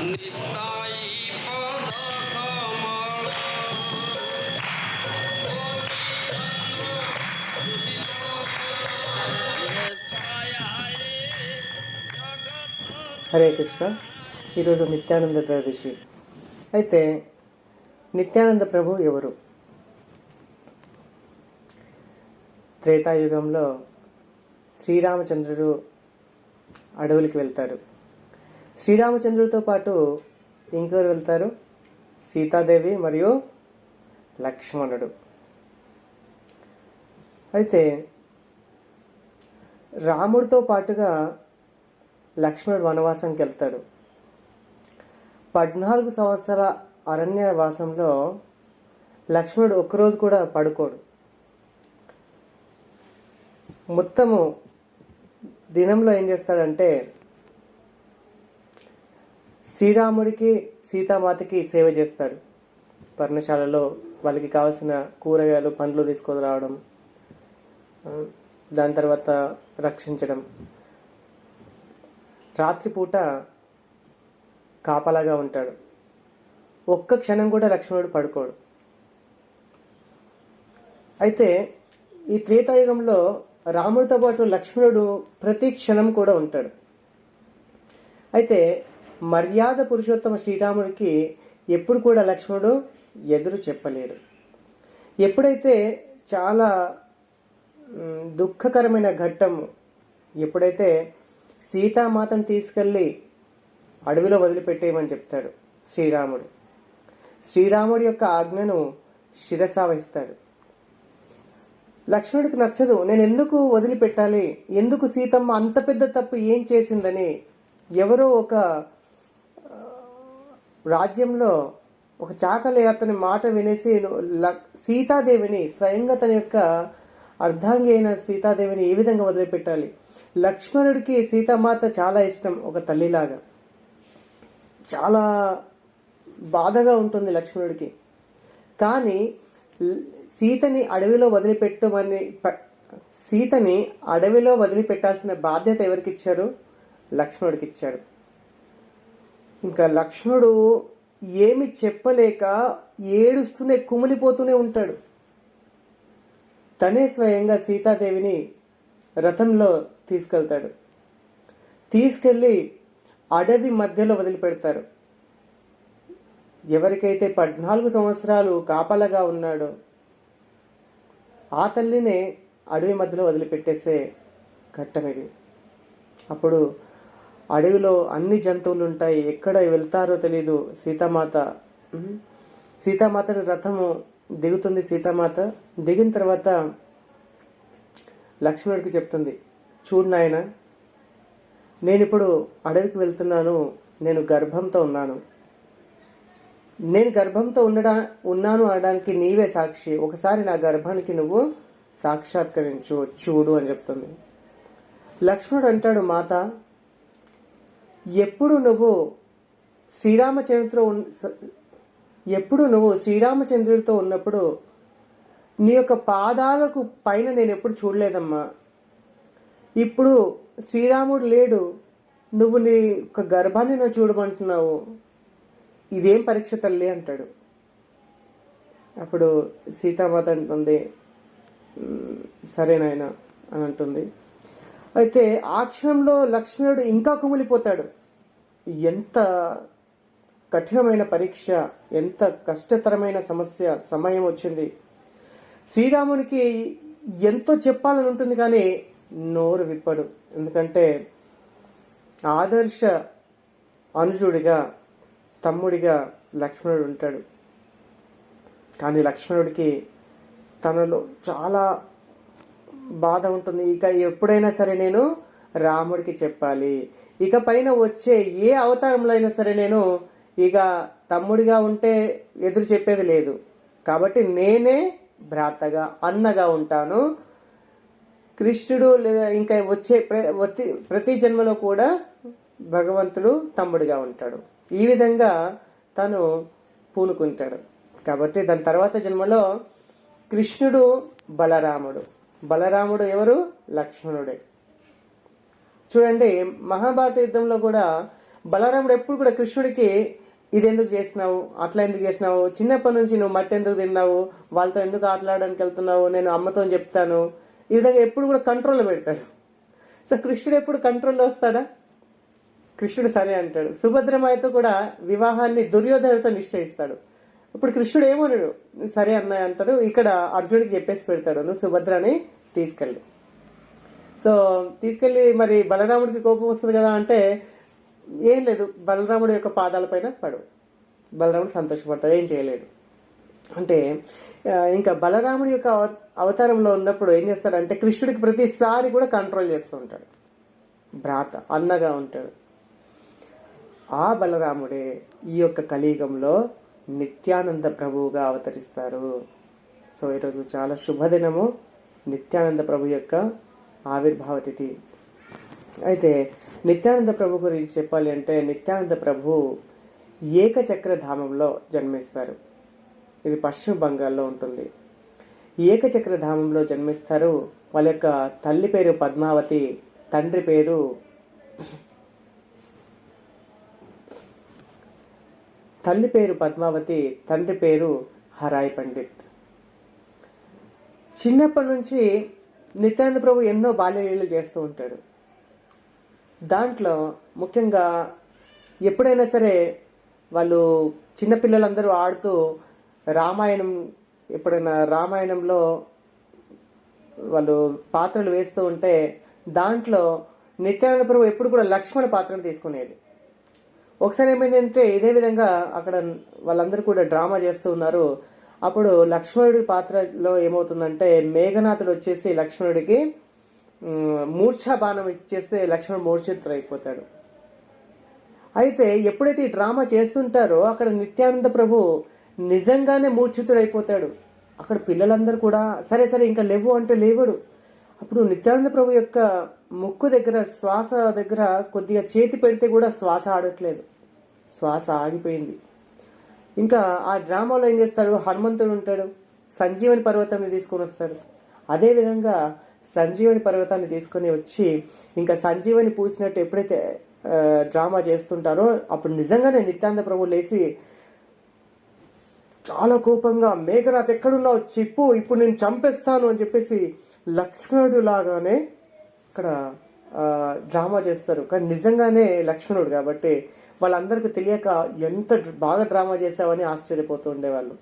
హరే కృష్ణ. ఈరోజు నిత్యానంద త్రయోదశి. అయితే నిత్యానంద ప్రభు ఎవరు? త్రేతాయుగంలో శ్రీరామచంద్రుడు అడవులకి వెళ్తాడు. శ్రీరామచంద్రుడితో పాటు ఇంకెవరు వెళ్తారు? సీతాదేవి మరియు లక్ష్మణుడు. అయితే రాముడితో పాటుగా లక్ష్మణుడు వనవాసానికి వెళ్తాడు. 14 సంవత్సరాల అరణ్యవాసంలో లక్ష్మణుడు ఒక్కరోజు కూడా పడుకోడు. మొత్తము దినంలో ఏం చేస్తాడంటే శ్రీరాముడికి సీతామాతకి సేవ చేస్తాడు. పర్ణశాలలో వాళ్ళకి కావాల్సిన కూరగాయలు పండ్లు తీసుకొని రావడం, దాని తర్వాత రక్షించడం. రాత్రిపూట కాపలాగా ఉంటాడు. ఒక్క క్షణం కూడా లక్ష్మణుడు పడుకోడు. అయితే ఈ త్రేతాయుగంలో రాముడితో పాటు లక్ష్మణుడు ప్రతి క్షణం కూడా ఉంటాడు. అయితే మర్యాద పురుషోత్తమ శ్రీరాముడికి ఎప్పుడు కూడా లక్ష్మణుడు ఎదురు చెప్పలేడు. ఎప్పుడైతే చాలా దుఃఖకరమైన ఘట్టం, ఎప్పుడైతే సీతామాతను తీసుకెళ్ళి అడవిలో వదిలిపెట్టేయమని చెప్తాడు శ్రీరాముడు. శ్రీరాముడి యొక్క ఆజ్ఞను శిరసావహిస్తాడు. లక్ష్మణుడికి నచ్చదు. నేను ఎందుకు వదిలిపెట్టాలి, ఎందుకు సీతమ్మ అంత పెద్ద తప్పు ఏం చేసిందని. ఎవరో ఒక రాజ్యంలో ఒక చాకలి అతని మాట వినేసి సీతాదేవిని, స్వయంగా తన యొక్క అర్ధాంగి అయిన సీతాదేవిని ఏ విధంగా వదిలిపెట్టాలి? లక్ష్మణుడికి సీతామాత చాలా ఇష్టం, ఒక తల్లిలాగా. చాలా బాధగా ఉంటుంది లక్ష్మణుడికి. కానీ సీతని అడవిలో వదిలిపెట్టాల్సిన బాధ్యత ఎవరికి ఇచ్చారు? లక్ష్మణుడికి ఇచ్చాడు. ఇంకా లక్ష్మణుడు ఏమి చెప్పలేక ఏడుస్తూనే కుమిలిపోతూనే ఉంటాడు. తనే స్వయంగా సీతాదేవిని రథంలో తీసుకెళ్తాడు. తీసుకెళ్లి అడవి మధ్యలో వదిలిపెడతారు. ఎవరికైతే 14 సంవత్సరాలు కాపలగా ఉన్నాడో ఆ తల్లినే అడవి మధ్యలో వదిలిపెట్టేసే ఘట్టం ఇది. అప్పుడు అడవిలో అన్ని జంతువులు ఉంటాయి, ఎక్కడ వెళ్తారో తెలీదు. సీతామాతని రథము దిగుతుంది. సీతామాత దిగిన తర్వాత లక్ష్మణుడికి చెప్తుంది, చూడు నాయన, నేనిప్పుడు అడవికి వెళ్తున్నాను, నేను గర్భంతో ఉన్నాను. నేను గర్భంతో ఉన్నాను అనడానికి నీవే సాక్షి. ఒకసారి నా గర్భానికి నువ్వు సాక్షాత్కరించు, చూడు అని చెప్తుంది. లక్ష్మణుడు అంటాడు, మాత, ఎప్పుడు నువ్వు శ్రీరామచంద్రుడితో ఉన్నప్పుడు నీ యొక్క పాదాలకు పైన నేను ఎప్పుడు చూడలేదమ్మా. ఇప్పుడు శ్రీరాముడు లేడు, నువ్వు నీ యొక్క గర్భాన్ని నువ్వు చూడమంటున్నావు, ఇదేం పరీక్ష తల్లి అంటాడు. అప్పుడు సీతామాత అంటుంది, సరేనాయన అని అంటుంది. అయితే ఆ క్షణంలో లక్ష్మణుడు ఇంకా కుమిలిపోతాడు. ఎంత కఠినమైన పరీక్ష, ఎంత కష్టతరమైన సమయం వచ్చింది. శ్రీరామునికి ఎంతో చెప్పాలని ఉంటుంది కానీ నోరు విప్పడు. ఎందుకంటే ఆదర్శ అనుజుడిగా, తమ్ముడిగా లక్ష్మణుడు ఉంటాడు. కానీ లక్ష్మణుడికి తనలో చాలా బాధ ఉంటుంది. ఇక ఎప్పుడైనా సరే నేను రాముడికి చెప్పాలి, ఇక పైన వచ్చే ఏ అవతారంలో అయినా సరే నేను ఇక తమ్ముడిగా ఉంటే ఎదురు చెప్పేది లేదు. కాబట్టి నేనే భ్రాతగా, అన్నగా ఉంటాను. కృష్ణుడు లేదా ఇంకా వచ్చే ప్రతి జన్మలో కూడా భగవంతుడు తమ్ముడిగా ఉంటాడు. ఈ విధంగా తను పూనుకుంటాడు. కాబట్టి దాని తర్వాత జన్మలో కృష్ణుడు బలరాముడు ఎవరు? లక్ష్మణుడే. చూడండి, మహాభారత యుద్ధంలో కూడా బలరాముడు ఎప్పుడు కూడా కృష్ణుడికి ఇది ఎందుకు చేసినావు, అట్లా ఎందుకు చేసినావు, చిన్నప్పటి నుంచి నువ్వు మట్టి ఎందుకు తిన్నావు, వాళ్ళతో ఎందుకు ఆటలాడడానికి వెళ్తున్నావు, నేను అమ్మతో చెప్తాను, ఈ విధంగా ఎప్పుడు కూడా కంట్రోల్లో పెడతాడు. సో కృష్ణుడు ఎప్పుడు కంట్రోల్లో వస్తాడా? కృష్ణుడు సరే అంటాడు. సుభద్రమాయతో కూడా వివాహాన్ని దుర్యోధనుడితో నిశ్చయిస్తాడు. ఇప్పుడు కృష్ణుడు ఏమన్నాడు, సరే అన్నయ్య అంటారు. ఇక్కడ అర్జునుడికి చెప్పేసి పెడతాడు, నువ్వు సుభద్రని తీసుకెళ్ళు. సో తీసుకెళ్లి మరి బలరాముడికి కోపం వస్తుంది కదా అంటే ఏం లేదు, బలరాముడి యొక్క పాదాలపైన పడు. బలరాముడు సంతోషపడతాడు, ఏం చేయలేడు. అంటే ఇంకా బలరాముడి యొక్క అవతారంలో ఉన్నప్పుడు ఏం చేస్తాడంటే కృష్ణుడికి ప్రతిసారి కూడా కంట్రోల్ చేస్తూ ఉంటాడు, భ్రాత అన్నగా ఉంటాడు. ఆ బలరాముడే ఈ యొక్క కలియుగంలో నిత్యానంద ప్రభువుగా అవతరిస్తారు. సో ఈరోజు చాలా శుభదినము, నిత్యానంద ప్రభు యొక్క ఆవిర్భావ తిథి. అయితే నిత్యానంద ప్రభు గురించి చెప్పాలి అంటే నిత్యానంద ప్రభు ఏకచక్ర ధామంలో జన్మిస్తారు. ఇది పశ్చిమ బంగాల్లో ఉంటుంది. ఏకచక్ర ధామంలో జన్మిస్తారు. వాళ్ళ యొక్క తల్లి పేరు పద్మావతి, తండ్రి పేరు పద్మావతి, తండ్రి పేరు హరాయ్ పండిత్. చిన్నప్పటి నుంచి నిత్యానంద ప్రభు ఎన్నో బాల్యలీలలు చేస్తూ ఉంటాడు. దాంట్లో ముఖ్యంగా ఎప్పుడైనా సరే వాళ్ళు చిన్నపిల్లలందరూ ఆడుతూ రామాయణం, ఎప్పుడైనా రామాయణంలో వాళ్ళు పాత్రలు వేస్తూ ఉంటే దాంట్లో నిత్యానంద ప్రభు ఎప్పుడు కూడా లక్ష్మణ పాత్రను తీసుకునేది. ఒకసారి ఏమైందంటే ఇదే విధంగా అక్కడ వాళ్ళందరూ కూడా డ్రామా చేస్తూ ఉన్నారు. అప్పుడు లక్ష్మణుడి పాత్రలో ఏమవుతుందంటే మేఘనాథుడు వచ్చేసి లక్ష్మణుడికి మూర్ఛా బాణం ఇచ్చేస్తే లక్ష్మణుడు మూర్ఛితుడైపోతాడు. అయితే ఎప్పుడైతే ఈ డ్రామా చేస్తుంటారో అక్కడ నిత్యానంద ప్రభు నిజంగానే మూర్ఛితుడైపోతాడు. అక్కడ పిల్లలందరూ కూడా సరే సరే ఇంకా లేవు అంటే లేవడు. అప్పుడు నిత్యానంద ప్రభు యొక్క ముక్కు దగ్గర శ్వాస దగ్గర కొద్దిగా చేతి పెడితే కూడా శ్వాస ఆడట్లేదు, శ్వాస ఆగిపోయింది. ఇంకా ఆ డ్రామాలో ఏం చేస్తాడు, హనుమంతుడు ఉంటాడు, సంజీవని పర్వతాన్ని తీసుకొని వస్తాడు. అదేవిధంగా సంజీవని పర్వతాన్ని తీసుకొని వచ్చి ఇంకా సంజీవని పూసినట్టు ఎప్పుడైతే డ్రామా చేస్తుంటారో అప్పుడు నిజంగానే నిత్యానంద ప్రభు లేచి చాలా కోపంగా మేఘనాథ్ ఎక్కడున్నావు చెప్పు, ఇప్పుడు నేను చంపేస్తాను అని చెప్పేసి లక్ష్మణుడు లాగానే ఇక్కడ డ్రామా చేస్తారు. కానీ నిజంగానే లక్ష్మణుడు కాబట్టి వాళ్ళందరికీ తెలియక ఎంత బాగా డ్రామా చేసావని ఆశ్చర్యపోతూ ఉండేవాళ్ళు.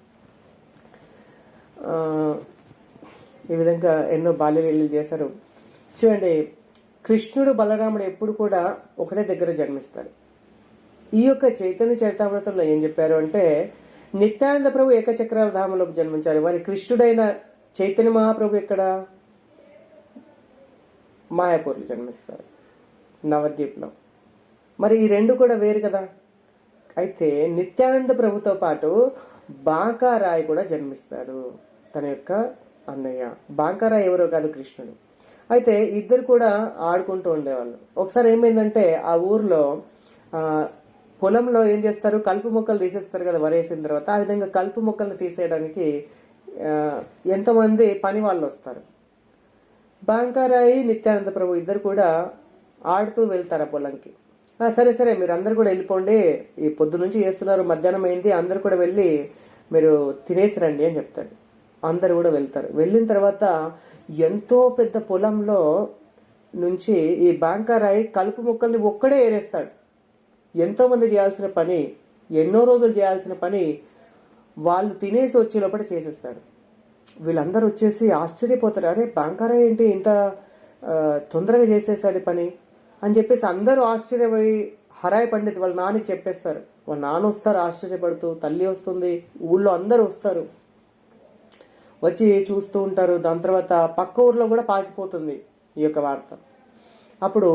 ఈ విధంగా ఎన్నో బాల్యలీలలు చేశారు. చూడండి, కృష్ణుడు బలరాముడు ఎప్పుడు కూడా ఒకటే దగ్గర జన్మిస్తారు. ఈ యొక్క చైతన్య చరితామృతంలో ఏం చెప్పారు అంటే నిత్యానంద ప్రభు ఏకచక్ర ధామంలో జన్మించారు. మరి కృష్ణుడైన చైతన్య మహాప్రభు ఎక్కడ? మాయాపూర్లో జన్మిస్తారు, నవద్వీప్లో. మరి ఈ రెండు కూడా వేరు కదా. అయితే నిత్యానంద ప్రభుతో పాటు బాంకారాయ్ కూడా జన్మిస్తాడు, తన యొక్క అన్నయ్య. బాంకారాయ్ ఎవరో కాదు, కృష్ణుడు. అయితే ఇద్దరు కూడా ఆడుకుంటూ ఉండేవాళ్ళు. ఒకసారి ఏమైందంటే ఆ ఊర్లో పొలంలో ఏం చేస్తారు, కలుపు మొక్కలు తీసేస్తారు కదా వరేసిన తర్వాత. ఆ విధంగా కలుపు మొక్కలు తీసేయడానికి ఎంతోమంది పని వాళ్ళు వస్తారు. బాంకారాయి నిత్యానంద ప్రభు ఇద్దరు కూడా ఆడుతూ వెళ్తారు ఆ పొలంకి. సరే సరే మీరు అందరు కూడా వెళ్ళిపోండి, ఈ పొద్దు నుంచి చేస్తున్నారు, మధ్యాహ్నం అయింది, అందరు కూడా వెళ్ళి మీరు తినేసి రండి అని చెప్తాడు. అందరు కూడా వెళ్తారు. వెళ్ళిన తర్వాత ఎంతో పెద్ద పొలంలో నుంచి ఈ బాంకారాయి కలుపు మొక్కల్ని ఒక్కడే ఏరేస్తాడు. ఎంతో మంది చేయాల్సిన పని, ఎన్నో రోజులు చేయాల్సిన పని వాళ్ళు తినేసి వచ్చే లోపల చేసేస్తాడు. వీళ్ళందరూ వచ్చేసి ఆశ్చర్యపోతారు, అరే బాంకారాయ్ ఏంటి ఇంత తొందరగా చేసేసాడు పని అని చెప్పేసి అందరూ ఆశ్చర్యపోయి హరాయ్ పండిత్ వాళ్ళ నాన్నకి చెప్పేస్తారు. వాళ్ళ నాన్న వస్తారు ఆశ్చర్యపడుతూ, తల్లి వస్తుంది, ఊళ్ళో అందరూ వస్తారు, వచ్చి చూస్తూ ఉంటారు. దాని తర్వాత పక్క ఊర్లో కూడా పాకిపోతుంది ఈ యొక్క వార్త. అప్పుడు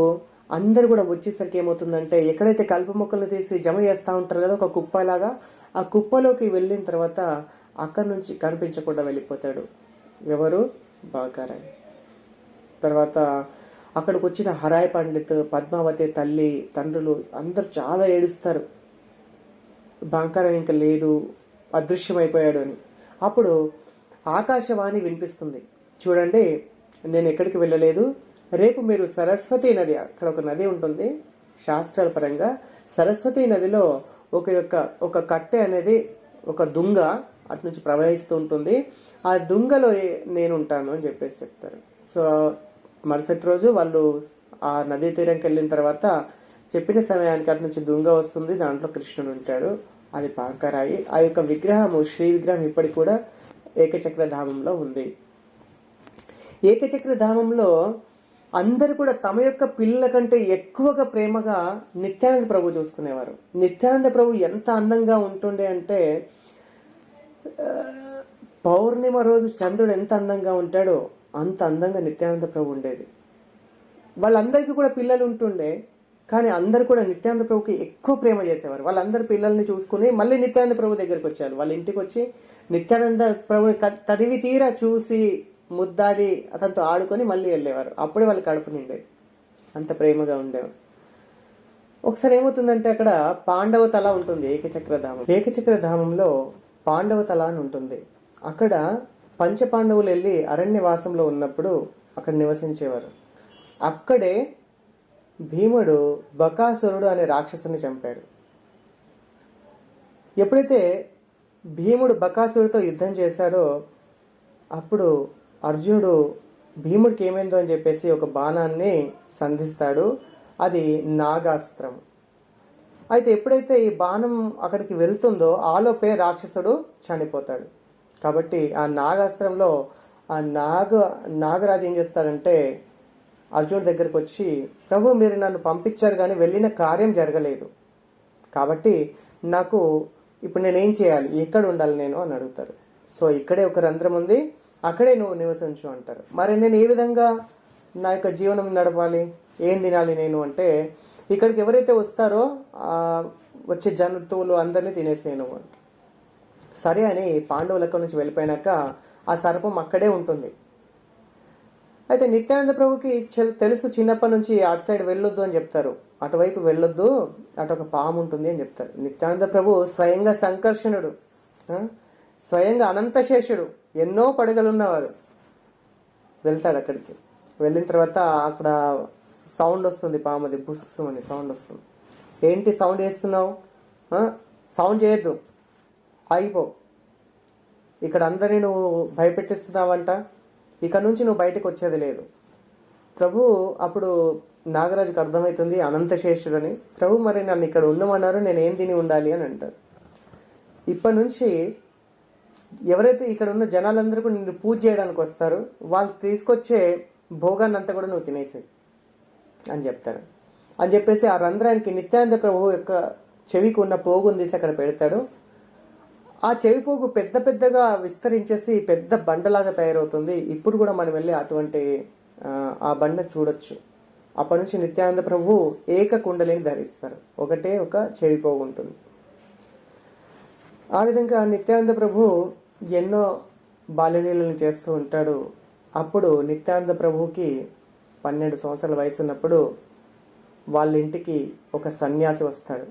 అందరు కూడా వచ్చేసరికి ఏమవుతుందంటే ఎక్కడైతే కలుపు మొక్కలు తీసి జమ చేస్తూ ఉంటారు కదా ఒక కుప్పలాగా, ఆ కుప్పలోకి వెళ్ళిన తర్వాత అక్కడి నుంచి కనిపించకుండా వెళ్ళిపోతాడు. ఎవరు? బాంకారాయ్. తర్వాత అక్కడికి వచ్చిన హరాయ్ పండిత్, పద్మావతి తల్లి, తండ్రులు అందరూ చాలా ఏడుస్తారు, బాంకారాయ్ ఇంకా లేడు, అదృశ్యమైపోయాడు అని. అప్పుడు ఆకాశవాణి వినిపిస్తుంది, చూడండి నేను ఎక్కడికి వెళ్ళలేదు, రేపు మీరు సరస్వతి నది, అక్కడ ఒక నది ఉంటుంది శాస్త్రాల పరంగా, సరస్వతి నదిలో ఒక కట్టె అనేది ఒక దుంగ అటు నుంచి ప్రవహిస్తూ ఉంటుంది. ఆ దుంగలో నేను ఉంటాను అని చెప్పేసి చెప్తారు. సో మరుసటి రోజు వాళ్ళు ఆ నదీ తీరంకి వెళ్ళిన తర్వాత చెప్పిన సమయానికి అటు నుంచి దుంగ వస్తుంది, దాంట్లో కృష్ణుడు ఉంటాడు. అది పాకరాయి. ఆ యొక్క విగ్రహము, శ్రీ విగ్రహం ఇప్పటికి కూడా ఏకచక్ర ధామంలో ఉంది. ఏకచక్ర ధామంలో అందరు కూడా తమ యొక్క పిల్లల కంటే ఎక్కువగా ప్రేమగా నిత్యానంద ప్రభు చూసుకునేవారు. నిత్యానంద ప్రభు ఎంత అందంగా ఉంటుండే అంటే పౌర్ణిమ రోజు చంద్రుడు ఎంత అందంగా ఉంటాడో అంత అందంగా నిత్యానంద ప్రభు ఉండేది. వాళ్ళందరికీ కూడా పిల్లలు ఉంటుండే, కానీ అందరు కూడా నిత్యానంద ప్రభుకి ఎక్కువ ప్రేమ చేసేవారు. వాళ్ళందరు పిల్లల్ని చూసుకుని మళ్ళీ నిత్యానంద ప్రభు దగ్గరికి వచ్చారు. వాళ్ళ ఇంటికి వచ్చి నిత్యానంద ప్రభుని తడివి తీరా చూసి ముద్దాడి అతనితో ఆడుకొని మళ్ళీ వెళ్ళేవారు. అప్పుడే వాళ్ళ కడుపు నిండేది, అంత ప్రేమగా ఉండేవారు. ఒకసారి ఏమవుతుందంటే అక్కడ పాండవ తల ఉంటుంది. ఏకచక్ర ధామంలో పాండవ తల అని ఉంటుంది. అక్కడ పంచపాండవులు వెళ్ళి అరణ్యవాసంలో ఉన్నప్పుడు అక్కడ నివసించేవారు. అక్కడే భీముడు బకాసురుడు అనే రాక్షసుని చంపాడు. ఎప్పుడైతే భీముడు బకాసురుడితో యుద్ధం చేశాడో అప్పుడు అర్జునుడు భీముడికి ఏమైందో అని చెప్పేసి ఒక బాణాన్ని సంధిస్తాడు. అది నాగాస్త్రం. అయితే ఎప్పుడైతే ఈ బాణం అక్కడికి వెళ్తుందో ఆలోపే రాక్షసుడు చనిపోతాడు. కాబట్టి ఆ నాగాస్త్రంలో ఆ నాగరాజు ఏం చేస్తాడంటే అర్జునుడి దగ్గరకు వచ్చి, ప్రభు మీరు నన్ను పంపించారు కానీ వెళ్ళిన కార్యం జరగలేదు, కాబట్టి నాకు ఇప్పుడు నేనేం చేయాలి, ఎక్కడ ఉండాలి నేను అని అడుగుతారు. సో ఇక్కడే ఒక రంధ్రం ఉంది, అక్కడే నువ్వు నివసించు అంటారు. మరి నేను ఏ విధంగా నా యొక్క జీవనం నడపాలి, ఏం తినాలి నేను అంటే, ఇక్కడికి ఎవరైతే వస్తారో వచ్చే జంతువులు అందరినీ తినేసేను అంట. సరే అని పాండవుల నుంచి వెళ్ళిపోయినాక ఆ సర్పం అక్కడే ఉంటుంది. అయితే నిత్యానంద ప్రభుకి తెలుసు, చిన్నప్పటి నుంచి అటు సైడ్ వెళ్ళొద్దు అని చెప్తారు, అటువైపు వెళ్ళొద్దు, అటు ఒక పాము ఉంటుంది అని చెప్తారు. నిత్యానంద ప్రభు స్వయంగా సంకర్షణుడు, స్వయంగా అనంతశేషుడు, ఎన్నో పడగలున్నవాడు. వెళ్తాడు అక్కడికి. వెళ్ళిన తర్వాత అక్కడ సౌండ్ వస్తుంది, పాముది బుస్సు అని సౌండ్ వస్తుంది. ఏంటి సౌండ్ చేస్తున్నావు, సౌండ్ చేయొద్దు, ఆగిపో, ఇక్కడ అందరినీ నువ్వు భయపెట్టిస్తున్నావంట, ఇక్కడ నుంచి నువ్వు బయటకు వచ్చేది లేదు. ప్రభు అప్పుడు నాగరాజుకు అర్థమవుతుంది అనంతశేషుడని. ప్రభు మరి నన్ను ఇక్కడ ఉండమన్నారు, నేను ఏం తిని ఉండాలి అని అంటారు. ఇప్పటి నుంచి ఎవరైతే ఇక్కడ ఉన్న జనాలందరూ కూడా నిన్ను పూజ చేయడానికి వస్తారు, వాళ్ళు తీసుకొచ్చే భోగాన్ని అంతా కూడా నువ్వు తినేసేయి అని చెప్తాడు. అని చెప్పేసి ఆ రంధ్రానికి నిత్యానంద ప్రభు యొక్క చెవికి ఉన్న పోగుని తీసి అక్కడ పెడతాడు. ఆ చెవి పోగు పెద్ద పెద్దగా విస్తరించేసి పెద్ద బండలాగా తయారవుతుంది. ఇప్పుడు కూడా మనం వెళ్ళి అటువంటి ఆ బండ చూడొచ్చు. అప్పటి నుంచి నిత్యానంద ప్రభు ఏక కుండలిని ధరిస్తారు, ఒకటే ఒక చెవి పోగు ఉంటుంది. ఆ విధంగా నిత్యానంద ప్రభు ఎన్నో బాల్యలీలను చేస్తూ ఉంటాడు. అప్పుడు నిత్యానంద ప్రభుకి 12 సంవత్సరాల వయసు ఉన్నప్పుడు వాళ్ళ ఇంటికి ఒక సన్యాసి వస్తాడు.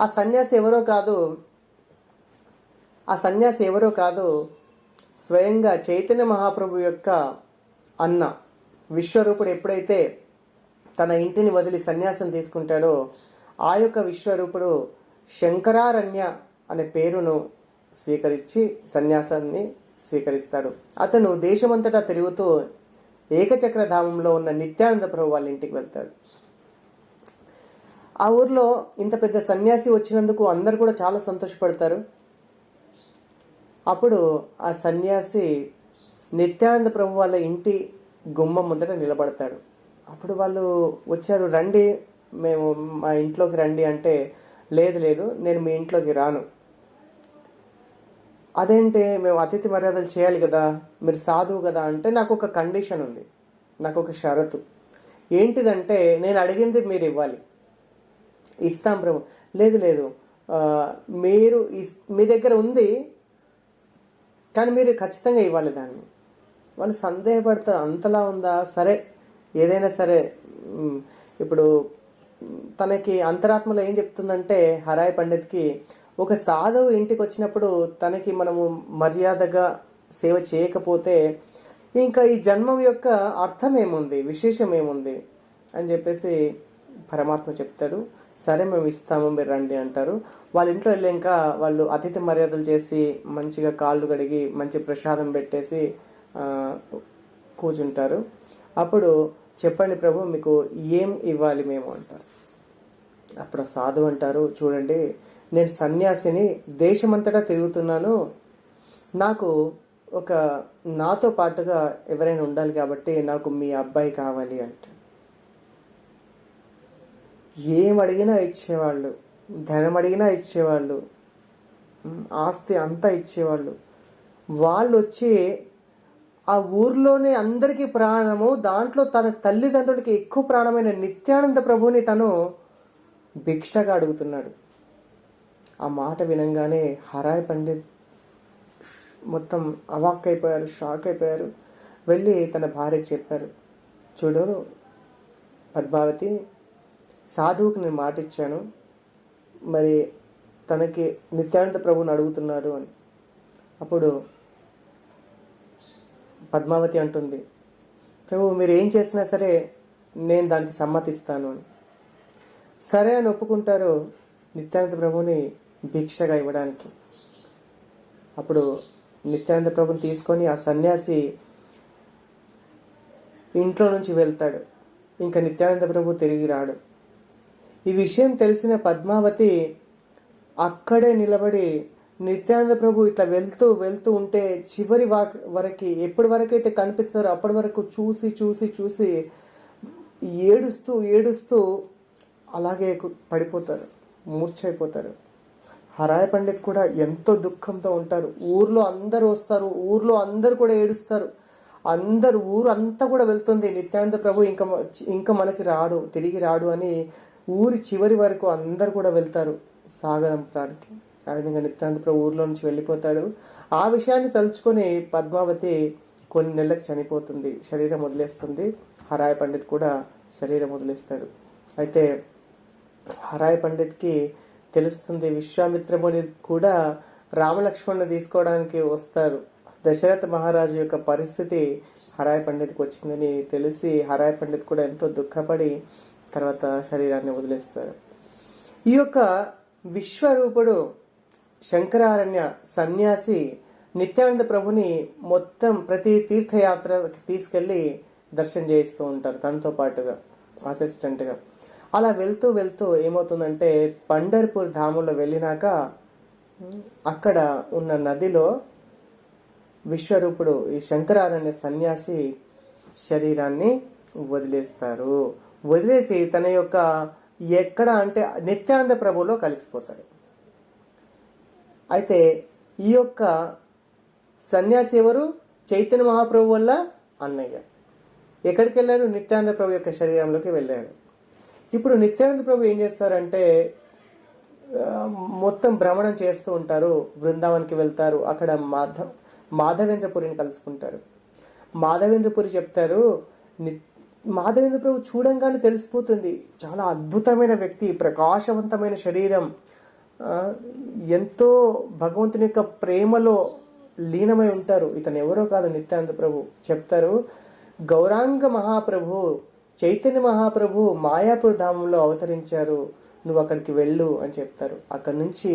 ఆ సన్యాసి ఎవరో కాదు, స్వయంగా చైతన్య మహాప్రభు యొక్క అన్న విశ్వరూపుడు ఎప్పుడైతే తన ఇంటిని వదిలి సన్యాసం తీసుకుంటాడో ఆ యొక్క విశ్వరూపుడు శంకరారణ్య అనే పేరును స్వీకరించి సన్యాసాన్ని స్వీకరిస్తాడు. అతను దేశమంతటా తిరుగుతూ ఏకచక్ర ధామంలో ఉన్న నిత్యానంద ప్రభు వాళ్ళ ఇంటికి వెళ్తాడు. ఆ ఊర్లో ఇంత పెద్ద సన్యాసి వచ్చినందుకు అందరు కూడా చాలా సంతోషపడతారు. అప్పుడు ఆ సన్యాసి నిత్యానంద ప్రభు వాళ్ళ ఇంటి గుమ్మం ముందట నిలబడతాడు. అప్పుడు వాళ్ళు వచ్చారు, రండి, మేము మా ఇంట్లోకి రండి అంటే, లేదు నేను మీ ఇంట్లోకి రాను. అదేంటే, మేము అతిథి మర్యాదలు చేయాలి కదా, మీరు సాధువు కదా అంటే, నాకు ఒక కండిషన్ ఉంది, నాకు ఒక షరతు. ఏంటిదంటే, నేను అడిగింది మీరు ఇవ్వాలి. ఇస్తాం ప్రభు. లేదు మీరు మీ దగ్గర ఉంది కానీ మీరు ఖచ్చితంగా ఇవ్వాలి దాన్ని. వాళ్ళు సందేహపడతారు, అంతలా ఉందా, సరే ఏదైనా సరే. ఇప్పుడు తనకి అంతరాత్మలో ఏం చెప్తుందంటే హరాయ్ పండిత్కి, ఒక సాధువు ఇంటికి వచ్చినప్పుడు తనకి మనము మర్యాదగా సేవ చేయకపోతే ఇంకా ఈ జన్మం యొక్క అర్థం ఏముంది, విశేషం ఏముంది అని చెప్పేసి పరమాత్మ చెప్తాడు. సరే మేము ఇస్తాము, మీరు రండి అంటారు. వాళ్ళ ఇంట్లో వెళ్ళి ఇంకా వాళ్ళు అతిథి మర్యాదలు చేసి మంచిగా కాళ్ళు కడిగి మంచి ప్రసాదం పెట్టేసి ఆ, కూర్చుంటారు. అప్పుడు చెప్పండి ప్రభు, మీకు ఏం ఇవ్వాలి మేము అంటారు. అప్పుడు ఆ సాధువు అంటారు, చూడండి నేను సన్యాసిని, దేశమంతటా తిరుగుతున్నాను, నాకు ఒక నాతో పాటుగా ఎవరైనా ఉండాలి కాబట్టి నాకు మీ అబ్బాయి కావాలి అంటే. ఏం అడిగినా ఇచ్చేవాళ్ళు, ధనం అడిగినా ఇచ్చేవాళ్ళు, ఆస్తి అంతా ఇచ్చేవాళ్ళు. వాళ్ళు వచ్చి ఆ ఊర్లోనే అందరికీ ప్రాణము, దాంట్లో తన తల్లిదండ్రులకి ఎక్కువ ప్రాణమైన నిత్యానంద ప్రభుని తను భిక్షగా అడుగుతున్నాడు. ఆ మాట వినంగానే హరాయ్ పండిత్ మొత్తం అవాక్ అయిపోయారు, షాక్ అయిపోయారు. వెళ్ళి తన భార్యకి చెప్పారు, చూడు పద్మావతి, సాధువుకి నేను మాట ఇచ్చాను, మరి తనకి నిత్యానంద ప్రభుని అడుగుతున్నారు అని. అప్పుడు పద్మావతి అంటుంది, ప్రభు మీరు ఏం చేసినా సరే నేను దానికి సమ్మతిస్తాను అని. సరే అని ఒప్పుకుంటారు నిత్యానంద ప్రభుని భిక్షగా ఇవ్వడానికి. అప్పుడు నిత్యానంద ప్రభుని తీసుకొని ఆ సన్యాసి ఇంట్లో నుంచి వెళ్తాడు. ఇంకా నిత్యానంద ప్రభు తిరిగి రాడు. ఈ విషయం తెలిసిన పద్మావతి అక్కడే నిలబడి నిత్యానంద ప్రభు ఇట్లా వెళ్తూ వెళ్తూ ఉంటే చివరి వరకు ఎప్పటి వరకైతే కనిపిస్తారో అప్పటి వరకు చూసి చూసి చూసి ఏడుస్తూ ఏడుస్తూ అలాగే పడిపోతారు, మూర్ఛైపోతారు. హరాయ్ పండిత్ కూడా ఎంతో దుఃఖంతో ఉంటారు. ఊర్లో అందరు వస్తారు, ఊర్లో అందరు కూడా ఏడుస్తారు. అందరు ఊరు అంతా కూడా వెళ్తుంది, నిత్యానంద ప్రభు ఇంకా మనకి రాడు, తిరిగి రాడు అని ఊరి చివరి వరకు అందరు కూడా వెళ్తారు సాగదంపడానికి. ఆ విధంగా నిత్యానంద ప్రభు ఊర్లో నుంచి వెళ్ళిపోతాడు. ఆ విషయాన్ని తలుచుకొని పద్మావతి కొన్ని నెలలకు చనిపోతుంది, శరీరం వదిలేస్తుంది. హరాయ్ పండిత్ కూడా శరీరం వదిలేస్తాడు. అయితే హరాయ్ పండిత్కి తెలుస్తుంది, విశ్వామిత్రముని కూడా రామలక్ష్మణ్ని తీసుకోవడానికి వస్తారు. దశరథ మహారాజు యొక్క పరిస్థితి హరాయ్ పండిత్కి వచ్చిందని తెలిసి హరాయ్ పండిత్ కూడా ఎంతో దుఃఖపడి తర్వాత శరీరాన్ని వదిలేస్తారు. ఈ యొక్క విశ్వరూపుడు శంకరారణ్య సన్యాసి నిత్యానంద ప్రభుని మొత్తం ప్రతి తీర్థయాత్రకి తీసుకెళ్లి దర్శనం చేయిస్తూ ఉంటారు తనతో పాటుగా అసిస్టెంట్గా. అలా వెళ్తూ వెళ్తూ ఏమవుతుందంటే పండర్పూర్ ధామంలో వెళ్ళినాక అక్కడ ఉన్న నదిలో విశ్వరూపుడు ఈ శంకరారణ్య సన్యాసి శరీరాన్ని వదిలేస్తారు. వదిలేసి తన యొక్క ఎక్కడ అంటే నిత్యానంద ప్రభులో కలిసిపోతాడు. అయితే ఈ యొక్క సన్యాసి ఎవరు? చైతన్య మహాప్రభు వల్ల అన్నయ్య. ఎక్కడికి వెళ్ళాడు? నిత్యానంద ప్రభు యొక్క శరీరంలోకి వెళ్ళాడు. ఇప్పుడు నిత్యానంద ప్రభు ఏం చేస్తారంటే మొత్తం భ్రమణం చేస్తూ ఉంటారు, బృందావన్కి వెళ్తారు. అక్కడ మాధవేంద్రపురిని కలుసుకుంటారు. మాధవేంద్రపురి చెప్తారు, మాధవేంద్ర ప్రభు చూడంగానే తెలిసిపోతుంది, చాలా అద్భుతమైన వ్యక్తి, ప్రకాశవంతమైన శరీరం, ఎంతో భగవంతుని యొక్క ప్రేమలో లీనమై ఉంటారు. ఇతను ఎవరో కాదు నిత్యానంద ప్రభు. చెప్తారు, గౌరాంగ మహాప్రభు చైతన్య మహాప్రభు మాయాపూర్ ధామంలో అవతరించారు, నువ్వు అక్కడికి వెళ్ళు అని చెప్తారు. అక్కడి నుంచి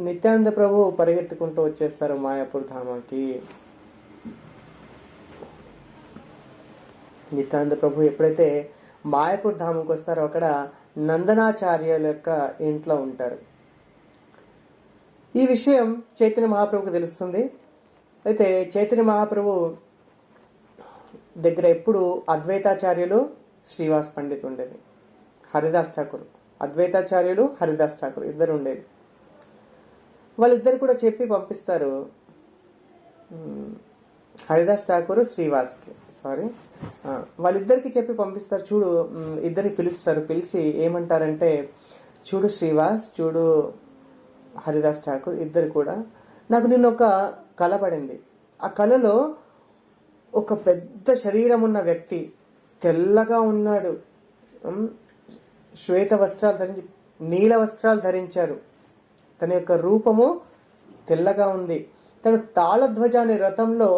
నిత్యానంద ప్రభు పరిగెత్తుకుంటూ వచ్చేస్తారు మాయాపూర్ ధామానికి. నిత్యానంద ప్రభు ఎప్పుడైతే మాయాపూర్ ధామంకి వస్తారో అక్కడ నందనాచార్యుల యొక్క ఇంట్లో ఉంటారు. ఈ విషయం చైతన్య మహాప్రభుకు తెలుస్తుంది. అయితే చైతన్య మహాప్రభు దగ్గర ఎప్పుడు అద్వైతాచార్యులు శ్రీవాస్ పండిత్ ఉండేది, హరిదాస్ ఠాకూర్. అద్వైతాచార్యులు హరిదాస్ ఠాకూర్ ఇద్దరు ఉండేది. వాళ్ళిద్దరు కూడా చెప్పి పంపిస్తారు హరిదాస్ ఠాకూర్ శ్రీవాస్కి, వాళ్ళిద్దరికి చెప్పి పంపిస్తారు. చూడు, ఇద్దరికి పిలుస్తారు. పిలిచి ఏమంటారంటే, చూడు శ్రీవాస్, చూడు హరిదాస్ ఠాకూర్, ఇద్దరు కూడా నాకు నిన్న ఒక కళ పడింది. ఆ కళలో ఒక పెద్ద శరీరం ఉన్న వ్యక్తి, తెల్లగా ఉన్నాడు, శ్వేత వస్త్రాలు ధరించి నీల వస్త్రాలు ధరించాడు, తన యొక్క రూపము తెల్లగా ఉంది. తను తాళధ్వజ అనే రథంలో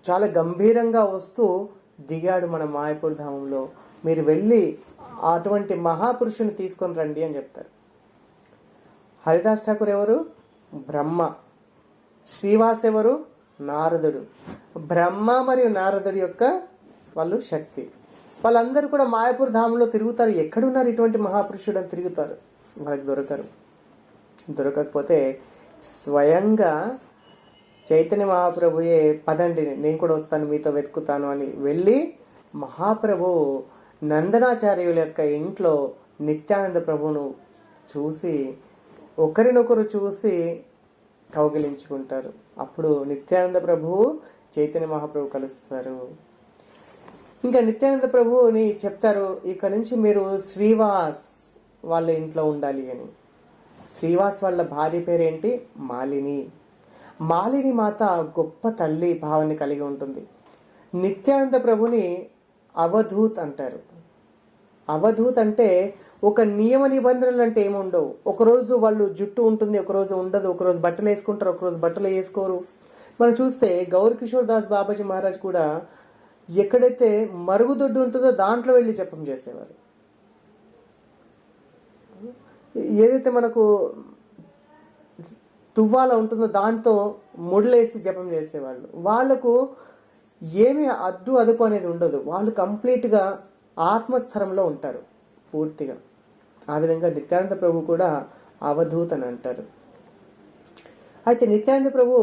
చాలా గంభీరంగా వస్తూ దిగాడు మన మాయాపూర్ ధామంలో. మీరు వెళ్ళి అటువంటి మహాపురుషుని తీసుకొని రండి అని చెప్తారు. హరిదాస్ ఠాకూర్ ఎవరు? బ్రహ్మ. శ్రీవాస్ ఎవరు? నారదుడు. బ్రహ్మ మరియు నారదుడి యొక్క వాళ్ళు శక్తి. వాళ్ళందరూ కూడా మాయాపూర్ ధామంలో తిరుగుతారు. ఎక్కడున్నారు ఇటువంటి మహాపురుషుడు అని తిరుగుతారు, వాళ్ళకి దొరకరు. దొరకకపోతే స్వయంగా చైతన్య మహాప్రభుయే పదండి నేను కూడా వస్తాను మీతో వెతుకుతాను అని వెళ్ళి మహాప్రభు నందనాచార్యుల యొక్క ఇంట్లో నిత్యానంద ప్రభువును చూసి ఒకరినొకరు చూసి కౌగిలించుకుంటారు. అప్పుడు నిత్యానంద ప్రభువు చైతన్య మహాప్రభు కలుస్తారు. ఇంకా నిత్యానంద ప్రభువుని చెప్తారు, ఇక నుంచి మీరు శ్రీవాస్ వాళ్ళ ఇంట్లో ఉండాలి అని. శ్రీవాస్ వాళ్ళ భార్య పేరేంటి? మాలిని. మాలిని మాత గొప్ప తల్లి భావాన్ని కలిగి ఉంటుంది. నిత్యానంద ప్రభుని అవధూత్ అంటారు. అవధూత్ అంటే ఒక నియమ నిబంధనలు అంటే ఏముండవు. ఒకరోజు వాళ్ళు జుట్టు ఉంటుంది, ఒకరోజు ఉండదు. ఒకరోజు బట్టలు వేసుకుంటారు, ఒకరోజు బట్టలు వేసుకోరు. మనం చూస్తే గౌర్ కిషోర్ దాస్ బాబాజీ మహారాజ్ కూడా ఎక్కడైతే మరుగుదొడ్డు ఉంటుందో దాంట్లో వెళ్ళి జపం చేసేవారు. ఏదైతే మనకు తువ్వాల ఉంటుందో దాంతో ముడలేసి జపం చేసేవాళ్ళు. వాళ్లకు ఏమీ అడ్డు అదుపు అనేది ఉండదు. వాళ్ళు కంప్లీట్గా ఆత్మస్థరంలో ఉంటారు పూర్తిగా. ఆ విధంగా నిత్యానంద ప్రభు కూడా అవధూత్ అని అంటారు. అయితే నిత్యానంద ప్రభు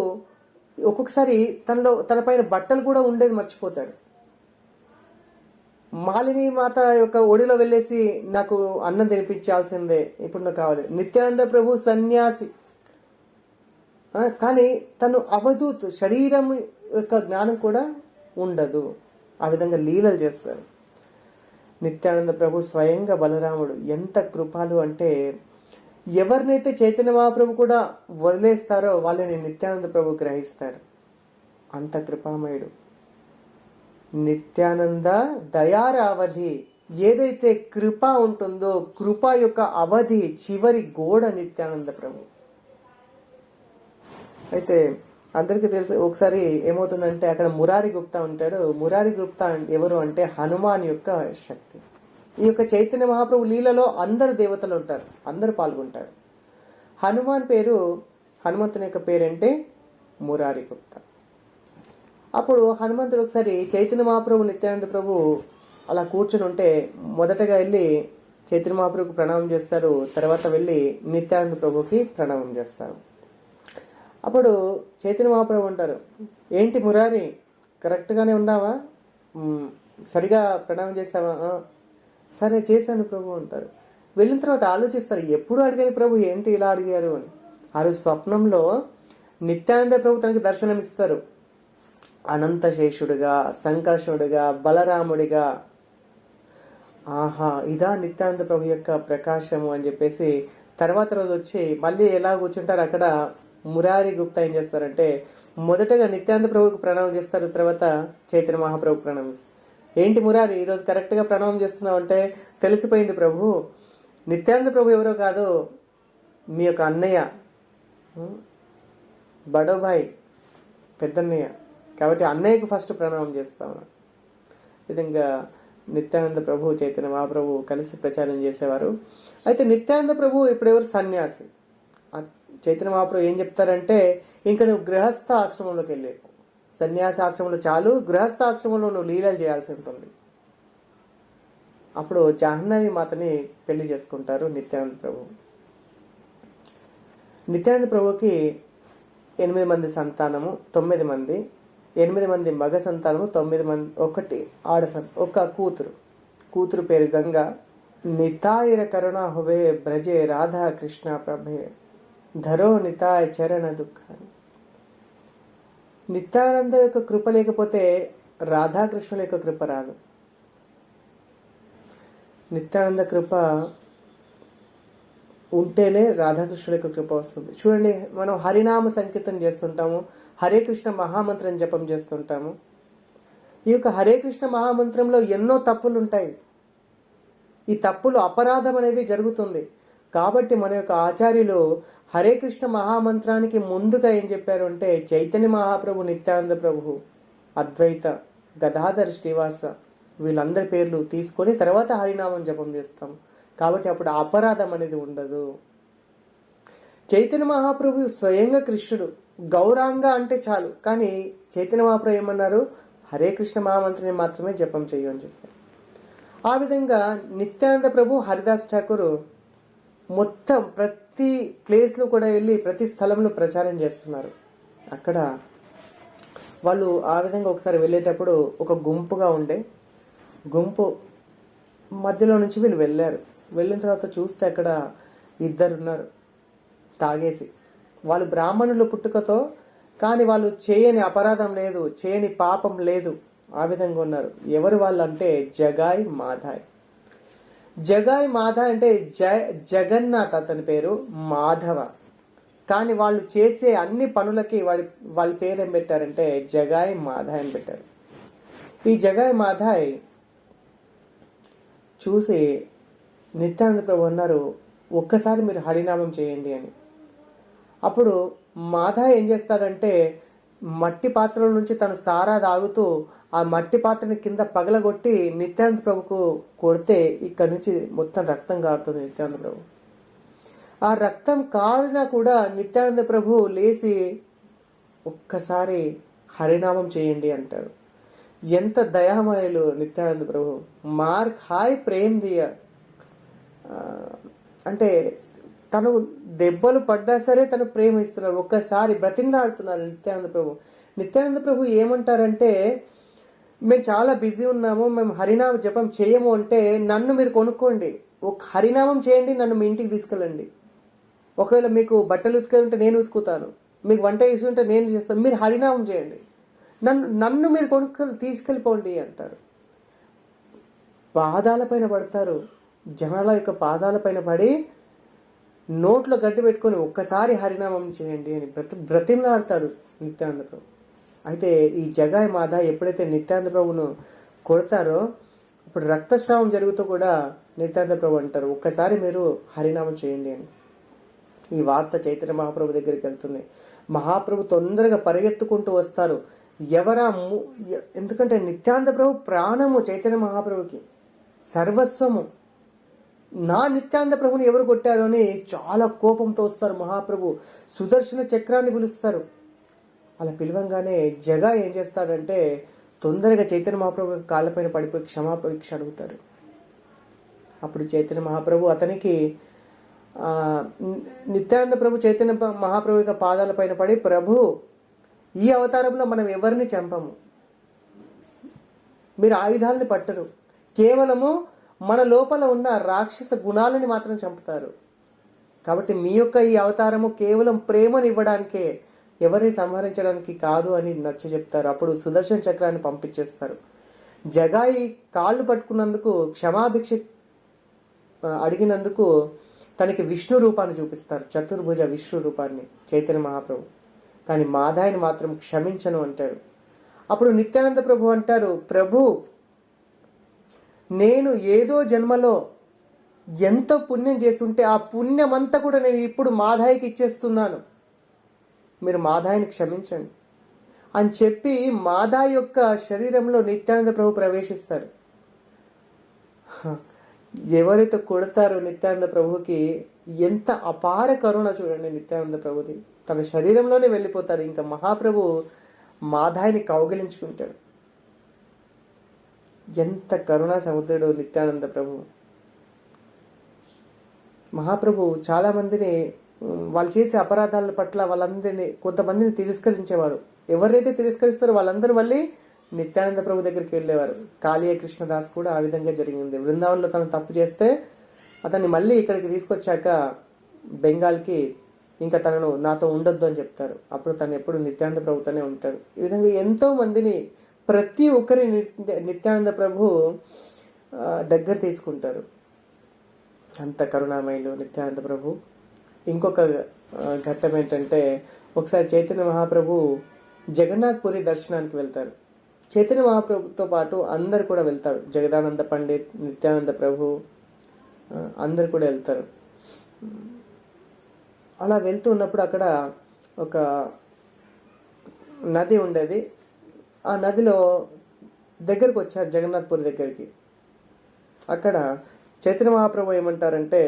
ఒక్కొక్కసారి తన పైన బట్టలు కూడా ఉండేది మర్చిపోతాడు. మాలిని మాత యొక్క ఒడిలో వెళ్ళేసి నాకు అన్నం తినిపించాల్సిందే, ఇప్పుడు నాకు కావాలి. నిత్యానంద ప్రభు సన్యాసి, కానీ తను అవధూత్, శరీరం యొక్క జ్ఞానం కూడా ఉండదు. ఆ విధంగా లీలలు చేస్తారు. నిత్యానంద ప్రభు స్వయంగా బలరాముడు. ఎంత కృపాలు అంటే ఎవరినైతే చైతన్య మహాప్రభు కూడా వదిలేస్తారో వాళ్ళని నిత్యానంద ప్రభు గ్రహిస్తాడు. అంత కృపామయుడు. నిత్యానంద దయారావధి. ఏదైతే కృప ఉంటుందో కృప యొక్క అవధి చివరి గోడ నిత్యానంద ప్రభు. అయితే అందరికీ తెలుసు, ఒకసారి ఏమవుతుందంటే అక్కడ మురారి గుప్తా ఉంటాడు. మురారి గుప్తా ఎవరు అంటే హనుమాన్ యొక్క శక్తి. ఈ యొక్క చైతన్య మహాప్రభు లీలలో అందరు దేవతలు ఉంటారు, అందరు పాల్గొంటారు. హనుమంతుని యొక్క పేరంటే మురారి గుప్తా. అప్పుడు హనుమంతుడు ఒకసారి చైతన్య మహాప్రభు నిత్యానంద ప్రభు అలా కూర్చుని ఉంటే మొదటగా వెళ్ళి చైతన్య మహాప్రభుకి ప్రణామం చేస్తారు. తర్వాత వెళ్ళి నిత్యానంద ప్రభుకి ప్రణామం చేస్తారు. అప్పుడు చైతన్య మహాప్రభు అంటారు, ఏంటి మురారి, కరెక్ట్గానే ఉన్నావా? సరిగా ప్రణామం చేస్తావా? సరే చేశాను ప్రభు అంటారు. వెళ్ళిన తర్వాత ఆలోచిస్తారు, ఎప్పుడు అడిగాను ప్రభు, ఏంటి ఇలా అడిగారు అని. ఆ రోజు స్వప్నంలో నిత్యానంద ప్రభు తనకి దర్శనమిస్తారు. అనంతశేషుడిగా, సంకర్షణుడిగా, బలరాముడిగా. ఆహా, ఇదా నిత్యానంద ప్రభు యొక్క ప్రకాశము అని చెప్పేసి తర్వాత రోజు వచ్చి మళ్ళీ ఎలా కూర్చుంటారు అక్కడ మురారి గుప్తా ఏం చేస్తారంటే మొదటగా నిత్యానంద ప్రభుకి ప్రణామం చేస్తారు, తర్వాత చైతన్య మహాప్రభుకి ప్రణామం చేస్తారు. ఏంటి మురారి ఈరోజు కరెక్ట్గా ప్రణామం చేస్తున్నావు అంటే, తెలిసిపోయింది ప్రభు, నిత్యానంద ప్రభు ఎవరో కాదు, మీ యొక్క అన్నయ్య, బడోబాయ్, పెద్దన్నయ్య, కాబట్టి అన్నయ్యకు ఫస్ట్ ప్రణామం చేస్తాను. విధంగా నిత్యానంద ప్రభు చైతన్య మహాప్రభు కలిసి ప్రచారం చేసేవారు. అయితే నిత్యానంద ప్రభు ఇప్పుడు ఎవరు? సన్యాసి. చైతన్య మహాప్రభు ఏం చెప్తారంటే, ఇంకా నువ్వు గృహస్థ ఆశ్రమంలోకి వెళ్ళి, సన్యాసి ఆశ్రమంలో చాలు, గృహస్థ ఆశ్రమంలో నువ్వు లీలలు చేయాల్సి ఉంటుంది. అప్పుడు జాహ్నవి మాతని పెళ్లి చేసుకుంటారు నిత్యానంద ప్రభు. నిత్యానంద ప్రభుకి 8 మంది సంతానము, 9 మంది, 8 మంది మగ సంతానము, 9 మంది, ఒక కూతురు పేరు గంగా. నితాయిర కరుణ హువే బ్రజే రాధా కృష్ణ ప్రభే ధరో నితాయ చరణ దుఃఖాన్ని. నిత్యానంద యొక్క కృప లేకపోతే రాధాకృష్ణుల యొక్క కృప రాదు. నిత్యానంద కృప ఉంటేనే రాధాకృష్ణుల యొక్క కృప వస్తుంది. చూడండి, మనం హరినామ సంకీర్తన చేస్తుంటాము, హరే కృష్ణ మహామంత్రం జపం చేస్తుంటాము. ఈ యొక్క హరే కృష్ణ మహామంత్రంలో ఎన్నో తప్పులు ఉంటాయి. ఈ తప్పులు, అపరాధం అనేది జరుగుతుంది. కాబట్టి మన యొక్క ఆచార్యులు హరే కృష్ణ మహామంత్రానికి ముందుగా ఏం చెప్పారు అంటే, చైతన్య మహాప్రభు, నిత్యానంద ప్రభు, అద్వైత, గదాధర్ శ్రీవాస వీళ్ళందరి పేర్లు తీసుకొని తర్వాత హరినామం జపం చేస్తాం. కాబట్టి అప్పుడు అపరాధం అనేది ఉండదు. చైతన్య మహాప్రభు స్వయంగా కృష్ణుడు. గౌరాంగ అంటే చాలు, కానీ చైతన్య మహాప్రభు ఏమన్నారు? హరే కృష్ణ మహామంత్రిని మాత్రమే జపం చెయ్యు అని చెప్పారు. ఆ విధంగా నిత్యానంద ప్రభు, హరిదాస్ ఠాకూర్ మొత్తం ప్రతి ప్లేస్లో కూడా వెళ్ళి ప్రతి స్థలంలో ప్రచారం చేస్తున్నారు. అక్కడ వాళ్ళు ఆ విధంగా ఒకసారి వెళ్ళేటప్పుడు ఒక గుంపుగా ఉండే గుంపు మధ్యలో నుంచి వీళ్ళు వెళ్ళారు. వెళ్ళిన తర్వాత చూస్తే అక్కడ ఇద్దరు ఉన్నారు తాగేసి. వాళ్ళు బ్రాహ్మణుల పుట్టుకతో, కానీ వాళ్ళు చేయని అపరాధం లేదు, చేయని పాపం లేదు, ఆ విధంగా ఉన్నారు. ఎవరు వాళ్ళు అంటే జగాయ్ మాధాయ్. జగాయ్ మాధాయ్ అంటే జగన్నాథ్ అతని పేరు, మాధవ. కానీ వాళ్ళు చేసే అన్ని పనులకి వాళ్ళ పేరు ఏం పెట్టారంటే జగాయ్ మాధాయ్ అని పెట్టారు. ఈ జగాయ్ మాధాయ్ చూసి నిత్యానంద ప్రభు అన్నారు, ఒక్కసారి మీరు హరినామం చేయండి అని. అప్పుడు మాధాయ్ ఏం చేస్తాడంటే మట్టి పాత్రల నుంచి తను సారా తాగుతూ ఆ మట్టి పాత్రని కింద పగలగొట్టి నిత్యానంద ప్రభుకు కొడితే ఇక్కడ నుంచి మొత్తం రక్తం కారుతుంది నిత్యానంద ప్రభు. ఆ రక్తం కారినా కూడా నిత్యానంద ప్రభు లేచి ఒక్కసారి హరినామం చేయండి అంటారు. ఎంత దయామయులు నిత్యానంద ప్రభు. మార్క్ హాయ్ ప్రేమ్ దియ అంటే తను దెబ్బలు పడ్డా సరే తను ప్రేమిస్తున్నారు. ఒక్కసారి బ్రతిమలాడుతున్నారు నిత్యానంద ప్రభు. నిత్యానంద ప్రభు ఏమంటారంటే, మేము చాలా బిజీ ఉన్నాము, మేము హరినామ జపం చేయము అంటే నన్ను మీరు కొనుక్కోండి, ఒక హరినామం చేయండి, నన్ను మీ ఇంటికి తీసుకెళ్ళండి. ఒకవేళ మీకు బట్టలు ఉతికేది నేను ఉతుకుతాను, మీకు వంట చేసి ఉంటే నేను చేస్తాను, మీరు హరినామం చేయండి, నన్ను మీరు తీసుకెళ్ళిపోండి అంటారు. పాదాలపైన పడతారు, జనాల యొక్క పాదాలపైన పడి నోట్లో గడ్డి పెట్టుకొని ఒక్కసారి హరినామం చేయండి అని బ్రతిమలాడతాడు నిత్యానంద ప్రభు. అయితే ఈ జగాయ్ మాధా ఎప్పుడైతే నిత్యానంద ప్రభును కొడతారో ఇప్పుడు రక్తస్రావం జరుగుతూ కూడా నిత్యానంద ప్రభు అంటారు, ఒక్కసారి మీరు హరినామం చేయండి అని. ఈ వార్త చైతన్య మహాప్రభు దగ్గరికి వెళ్తుంది. మహాప్రభు తొందరగా పరిగెత్తుకుంటూ వస్తారు. ఎందుకంటే నిత్యానంద ప్రభు ప్రాణము చైతన్య మహాప్రభుకి, సర్వస్వము. నా నిత్యానంద ప్రభుని ఎవరు కొట్టారు అని చాలా కోపంతో వస్తారు మహాప్రభు. సుదర్శన చక్రాన్ని పిలుస్తారు. అలా పిలవంగానే జగా ఏం చేస్తాడంటే తొందరగా చైతన్య మహాప్రభు కాళ్ళపైన పడిపోయి క్షమాపేక్ష అడుగుతారు. అప్పుడు చైతన్య మహాప్రభు అతనికి నిత్యానంద ప్రభు చైతన్య మహాప్రభు యొక్క పాదాల పైన పడి, ప్రభు ఈ అవతారంలో మనం ఎవరిని చంపము, మీరు ఆయుధాలని పట్టరు, కేవలము మన లోపల ఉన్న రాక్షస గుణాలని మాత్రం చంపుతారు. కాబట్టి మీ యొక్క ఈ అవతారము కేవలం ప్రేమను ఇవ్వడానికే, ఎవరిని సంహరించడానికి కాదు అని నచ్చ చెప్తారు. అప్పుడు సుదర్శన చక్రాన్ని పంపించేస్తారు. జగాయి కాళ్ళు పట్టుకున్నందుకు, క్షమాభిక్ష అడిగినందుకు తనకి విష్ణు రూపాన్ని చూపిస్తారు, చతుర్భుజ విష్ణు రూపాన్ని చైతన్య మహాప్రభు. కానీ మాధాయిని మాత్రం క్షమించను అంటాడు. అప్పుడు నిత్యానంద ప్రభు అంటాడు, ప్రభు నేను ఏదో జన్మలో ఎంతో పుణ్యం చేసి ఉంటే ఆ పుణ్యం అంతా కూడా నేను ఇప్పుడు మాధాయికి ఇచ్చేస్తున్నాను, మీరు మాధాయిని క్షమించండి అని చెప్పి మాధాయి యొక్క శరీరంలో నిత్యానంద ప్రభు ప్రవేశిస్తారు. ఎవరైతే కొడతారో నిత్యానంద ప్రభుకి ఎంత అపార కరుణ చూడండి నిత్యానంద ప్రభుది. తన శరీరంలోనే వెళ్ళిపోతాడు. ఇంకా మహాప్రభు మాధాయిని కౌగిలించుకుంటాడు. ఎంత కరుణా సముద్రుడు నిత్యానంద ప్రభు. మహాప్రభు చాలా మందిని వాళ్ళు చేసే అపరాధాల పట్ల వాళ్ళందరినీ, కొంతమందిని తిరస్కరించేవారు. ఎవరైతే తిరస్కరిస్తారో వాళ్ళందరూ మళ్ళీ నిత్యానంద ప్రభు దగ్గరికి వెళ్ళేవారు. కాళీయ కృష్ణదాస్ కూడా ఆ విధంగా జరిగింది. బృందావనంలో తను తప్పు చేస్తే అతన్ని మళ్ళీ ఇక్కడికి తీసుకొచ్చాక బెంగాల్కి, ఇంకా తనను నాతో ఉండొద్దు అని చెప్తారు. అప్పుడు తను ఎప్పుడు నిత్యానంద ప్రభుతోనే ఉంటాడు. ఈ విధంగా ఎంతో మందిని, ప్రతి ఒక్కరి నిత్యానంద ప్రభు దగ్గర తీసుకుంటారు. అంత కరుణామయులు నిత్యానంద ప్రభు. ఇంకొక ఘట్టం ఏంటంటే, ఒకసారి చైతన్య మహాప్రభు జగన్నాథ్ పురి దర్శనానికి వెళ్తారు. చైతన్య మహాప్రభుతో పాటు అందరు కూడా వెళ్తారు. జగదానంద పండిత్, నిత్యానంద ప్రభు అందరు కూడా వెళ్తారు. అలా వెళ్తూ ఉన్నప్పుడు అక్కడ ఒక నది ఉండేది. ఆ నదిలో దగ్గరకు వచ్చారు జగన్నాథ్పూర్ దగ్గరికి. అక్కడ చైతన్య మహాప్రభు ఏమంటారంటే,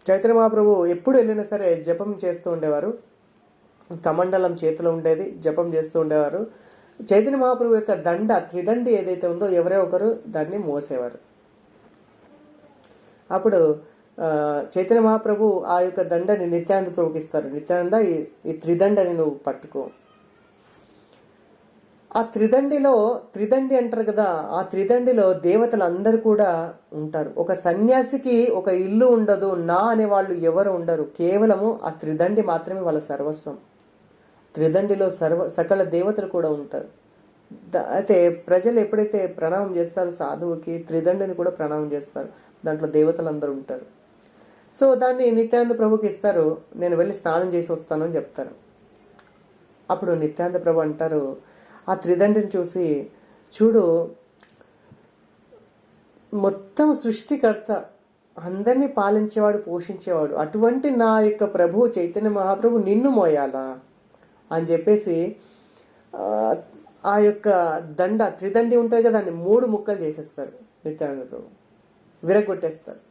చైతన్య మహాప్రభు ఎప్పుడు వెళ్ళినా సరే జపం చేస్తూ ఉండేవారు. కమండలం చేతిలో ఉండేది, జపం చేస్తూ ఉండేవారు. చైతన్య మహాప్రభు యొక్క దండ, త్రిదండి ఏదైతే ఉందో ఎవరో ఒకరు దాన్ని మోసేవారు. అప్పుడు చైతన్య మహాప్రభు ఆ యొక్క దండని నిత్యానంద ప్రభుకి ఇస్తారు. నిత్యానంద, ఈ త్రిదండని నువ్వు పట్టుకో. ఆ త్రిదండి అంటారు కదా, ఆ త్రిదండిలో దేవతలు అందరూ కూడా ఉంటారు. ఒక సన్యాసికి ఒక ఇల్లు ఉండదు, నా అనే వాళ్ళు ఎవరు ఉండరు. కేవలము ఆ త్రిదండి మాత్రమే వాళ్ళ సర్వస్వం. త్రిదండిలో సకల దేవతలు కూడా ఉంటారు. అయితే ప్రజలు ఎప్పుడైతే ప్రణామం చేస్తారో సాధువుకి, త్రిదండిని కూడా ప్రణామం చేస్తారు. దాంట్లో దేవతలు అందరూ ఉంటారు. సో దాన్ని నిత్యానంద ప్రభుకి ఇస్తారు. నేను వెళ్ళి స్నానం చేసి వస్తాను అని చెప్తారు. అప్పుడు నిత్యానంద ప్రభు అంటారు, ఆ త్రిదండిని చూసి, చూడు, మొత్తం సృష్టికర్త, అందరినీ పాలించేవాడు, పోషించేవాడు, అటువంటి నా యొక్క ప్రభు చైతన్య మహాప్రభు నిన్ను మోయాలా అని చెప్పేసి ఆ యొక్క దండ, త్రిదండి ఉంటుంది కదా, దాన్ని 3 ముక్కలు చేసేస్తారు. నిత్యానంద ప్రభు విరగొట్టేస్తారు.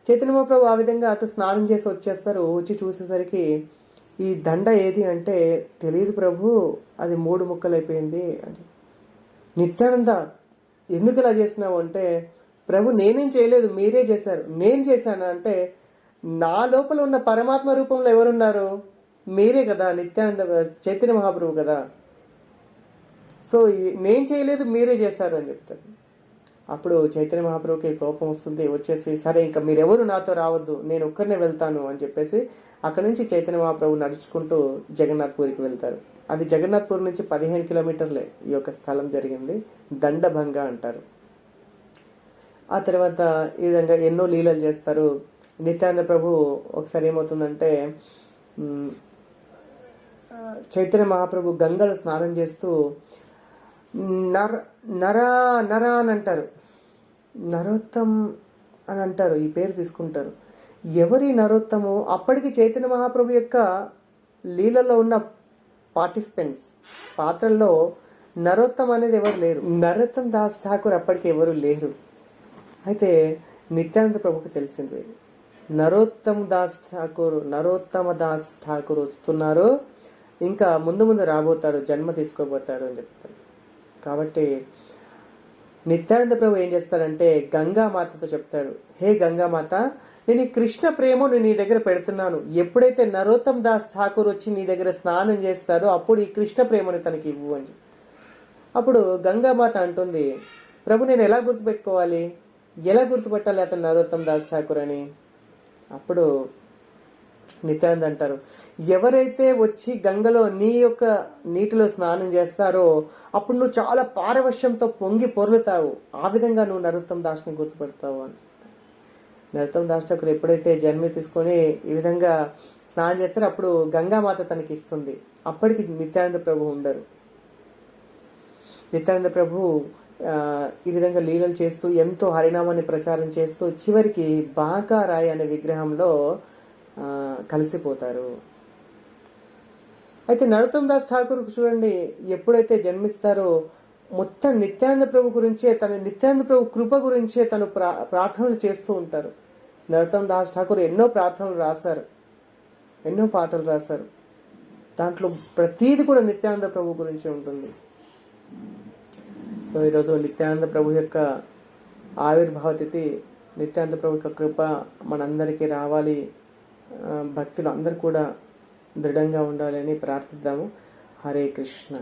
చైతన్య మహాప్రభు ఆ విధంగా అటు స్నానం చేసి వచ్చేస్తారు. వచ్చి చూసేసరికి ఈ దండ ఏది అంటే, తెలియదు ప్రభు, అది 3 ముక్కలు అయిపోయింది అని. నిత్యానంద, ఎందుకు ఇలా చేసినావు అంటే, ప్రభు నేనేం చేయలేదు, మీరే చేశారు. నేను చేశాను అంటే, నా లోపల ఉన్న పరమాత్మ రూపంలో ఎవరున్నారు? మీరే కదా, నిత్యానంద చైతన్య మహాప్రభు కదా. సో నేను చేయలేదు, మీరే చేశారు అని చెప్తారు. అప్పుడు చైతన్య మహాప్రభుకి కోపం వస్తుంది. వచ్చేసి, సరే ఇంకా మీరెవరు నాతో రావద్దు, నేను ఒక్కరినే వెళ్తాను అని చెప్పేసి అక్కడి నుంచి చైతన్య మహాప్రభు నడుచుకుంటూ జగన్నాథ్పూర్కి వెళ్తారు. అది జగన్నాథ్పూర్ నుంచి 15 కిలోమీటర్లే ఈ యొక్క స్థలం జరిగింది. దండభంగ అంటారు. ఆ తర్వాత ఈ విధంగా ఎన్నో లీలలు చేస్తారు. నిత్యానంద ప్రభు ఒకసారి ఏమవుతుందంటే, చైతన్య మహాప్రభు గంగలో స్నానం చేస్తూ నరా అని అంటారు, నరోత్తం అని అంటారు, ఈ పేరు తీసుకుంటారు. ఎవరి నరోత్తము? అప్పటికి చైతన్య మహాప్రభు యొక్క లీలలో ఉన్న పార్టిసిపెంట్స్, పాత్రల్లో నరోత్తం అనేది ఎవరు లేరు. నరోత్తం దాస్ ఠాకూర్ అప్పటికి ఎవరు లేరు. అయితే నిత్యానంద ప్రభుకి తెలిసింది, నరోత్తమ దాస్ ఠాకూర్ వస్తున్నారు, ఇంకా ముందు రాబోతాడు, జన్మ తీసుకోబోతాడు అని చెప్తారు. కాబట్టి నిత్యానంద ప్రభు ఏం చేస్తాడంటే గంగామాతతో చెప్తాడు, హే గంగామాత, నేను ఈ కృష్ణ ప్రేమ నీ దగ్గర పెడుతున్నాను. ఎప్పుడైతే నరోత్తమ్ దాస్ ఠాకూర్ వచ్చి నీ దగ్గర స్నానం చేస్తాడో అప్పుడు ఈ కృష్ణ ప్రేమని తనకి ఇవ్వు అని. అప్పుడు గంగామాత అంటుంది, ప్రభు నేను ఎలా గుర్తుపెట్టుకోవాలి, ఎలా గుర్తుపెట్టాలి అతను నరోత్తమ్ దాస్ ఠాకూర్ అని? అప్పుడు నిత్యానంద అంటారు, ఎవరైతే వచ్చి గంగలో నీ యొక్క నీటిలో స్నానం చేస్తారో అప్పుడు నువ్వు చాలా పారవశ్యంతో పొంగి పొర్లుతావు, ఆ విధంగా నువ్వు నరోత్తమ్ దాస్ని గుర్తుపెడతావు అని. నరోత్తమ్ దాస్ ఠాకూర్ ఎప్పుడైతే జన్మ తీసుకొని ఈ విధంగా స్నానం చేస్తారో అప్పుడు గంగామాత తనకి ఇస్తుంది. అప్పటికి నిత్యానంద ప్రభు ఉండరు. నిత్యానంద ప్రభు ఈ విధంగా లీలలు చేస్తూ ఎంతో హరినామాన్ని ప్రచారం చేస్తూ చివరికి బాకారాయ్ అనే విగ్రహంలో కలిసిపోతారు. అయితే నరోత్తమ్ దాస్ ఠాకూర్ చూడండి, ఎప్పుడైతే జన్మిస్తారో మొత్తం నిత్యానంద ప్రభు గురించే, నిత్యానంద ప్రభు కృప గురించే తను ప్రార్థనలు చేస్తూ ఉంటారు. నరోత్తమ్ దాస్ ఠాకూర్ ఎన్నో ప్రార్థనలు రాశారు, ఎన్నో పాటలు రాశారు. దాంట్లో ప్రతీది కూడా నిత్యానంద ప్రభు గురించి ఉంటుంది. సో ఈరోజు నిత్యానంద ప్రభు యొక్క ఆవిర్భావ తిథి. నిత్యానంద ప్రభు యొక్క కృప మనందరికీ రావాలి, భక్తులు అందరూ కూడా దృఢంగా ఉండాలని ప్రార్థిద్దాము. హరే కృష్ణ.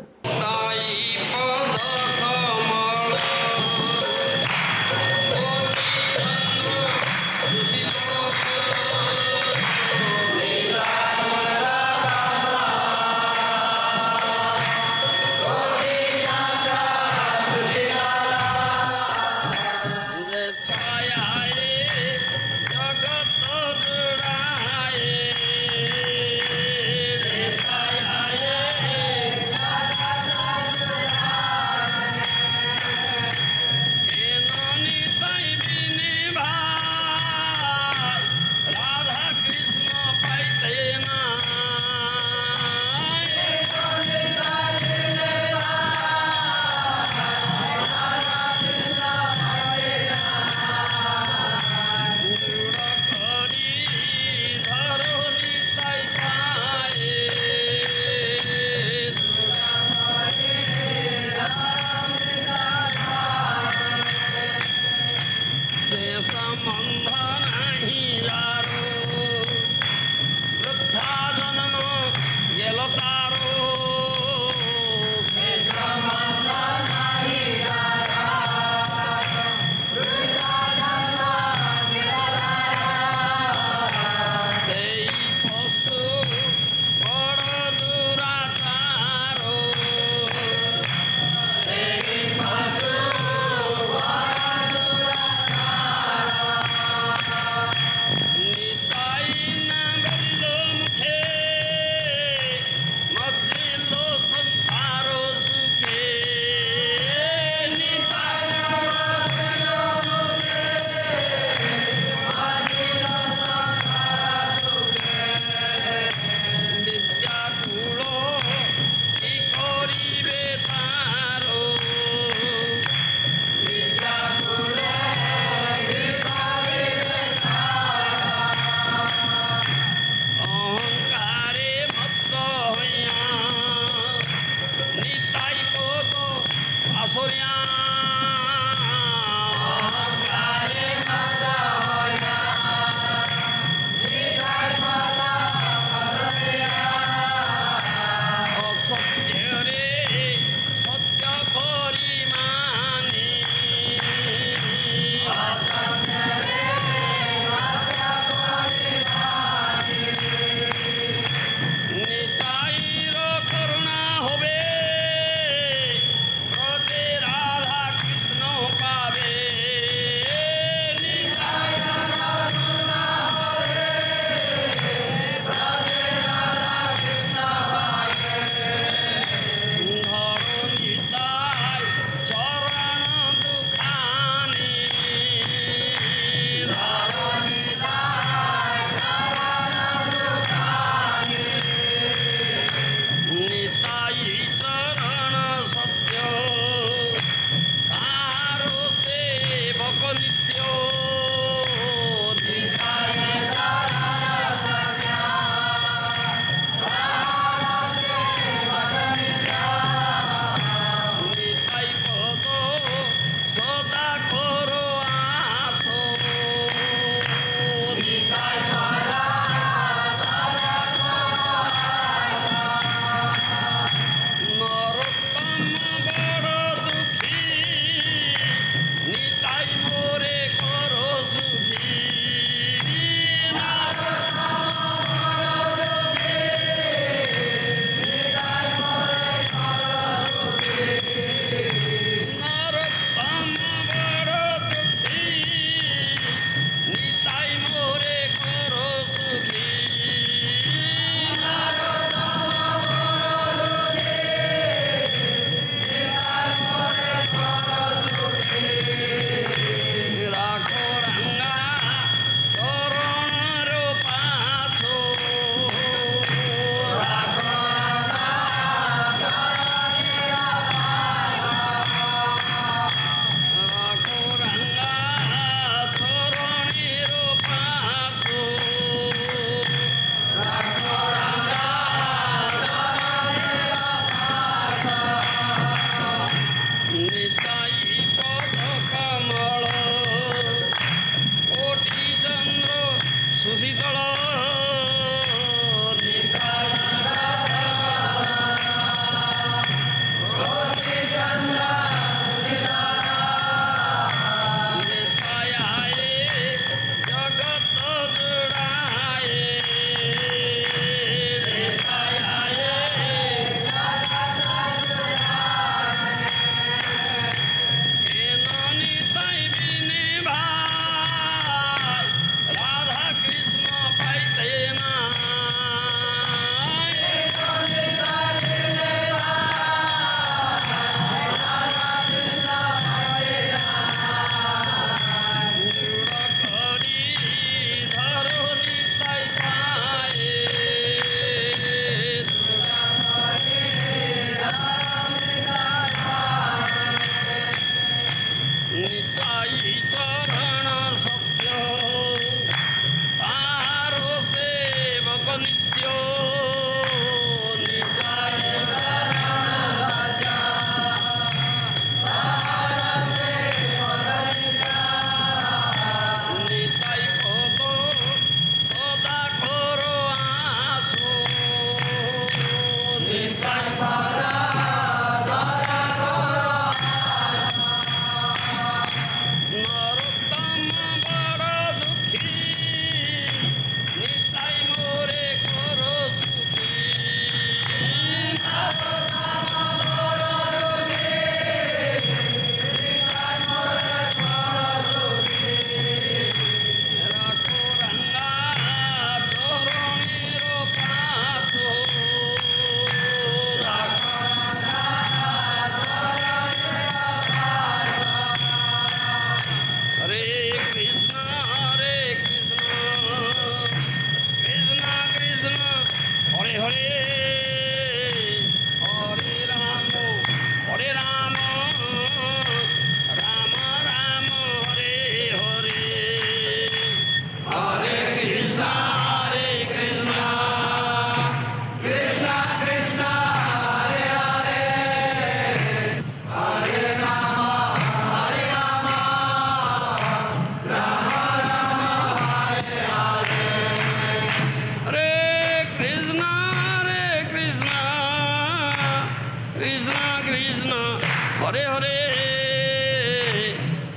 हरे हरे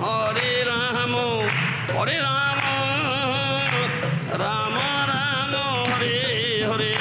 हरे राम राम राम हरे हरे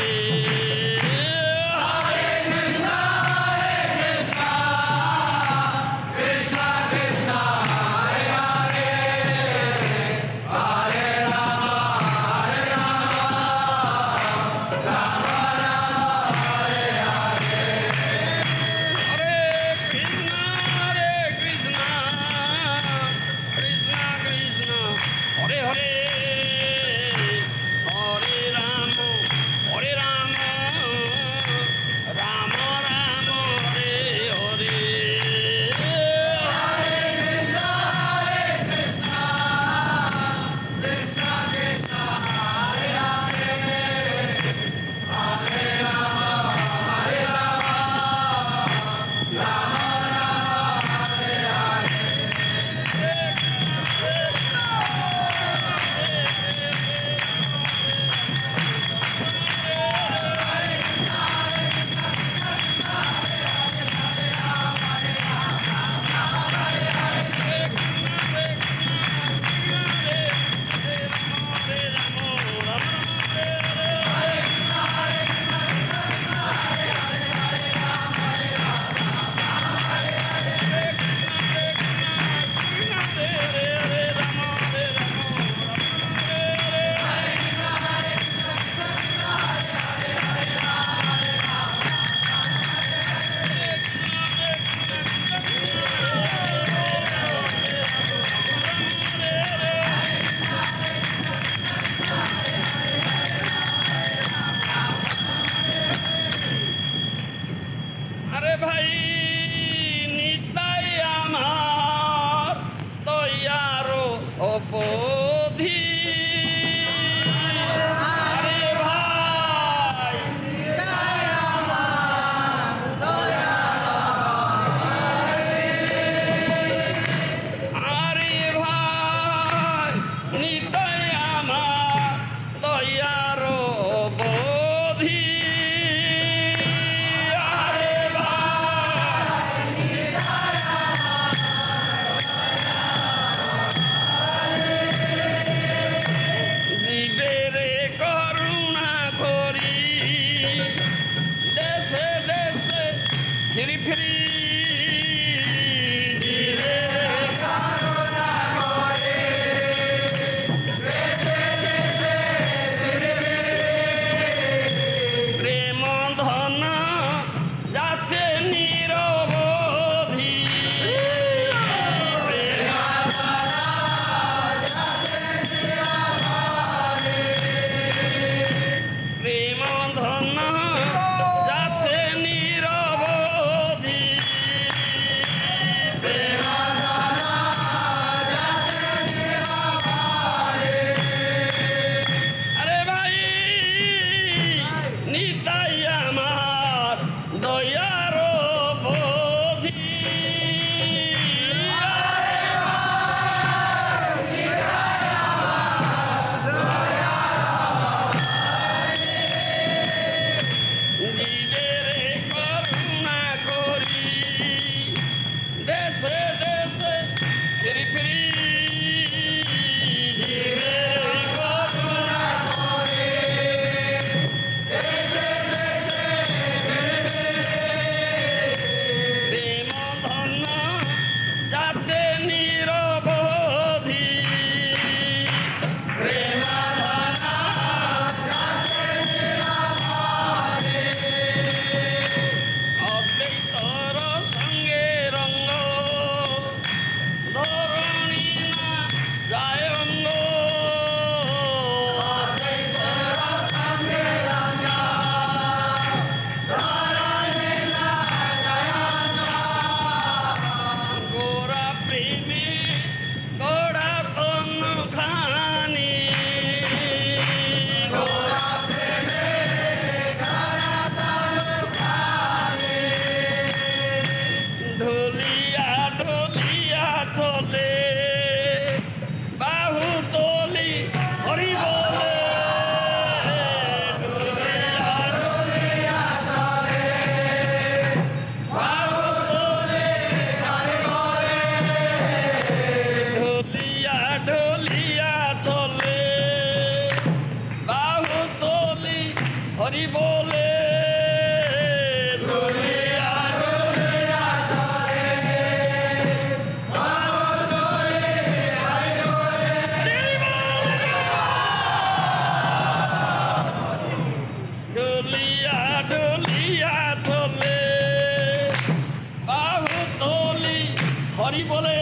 হরি বলে দুলিয়া দুলিয়া চলে দুলিয়া দুলিয়া চলে বাহু তোলি হরি বলে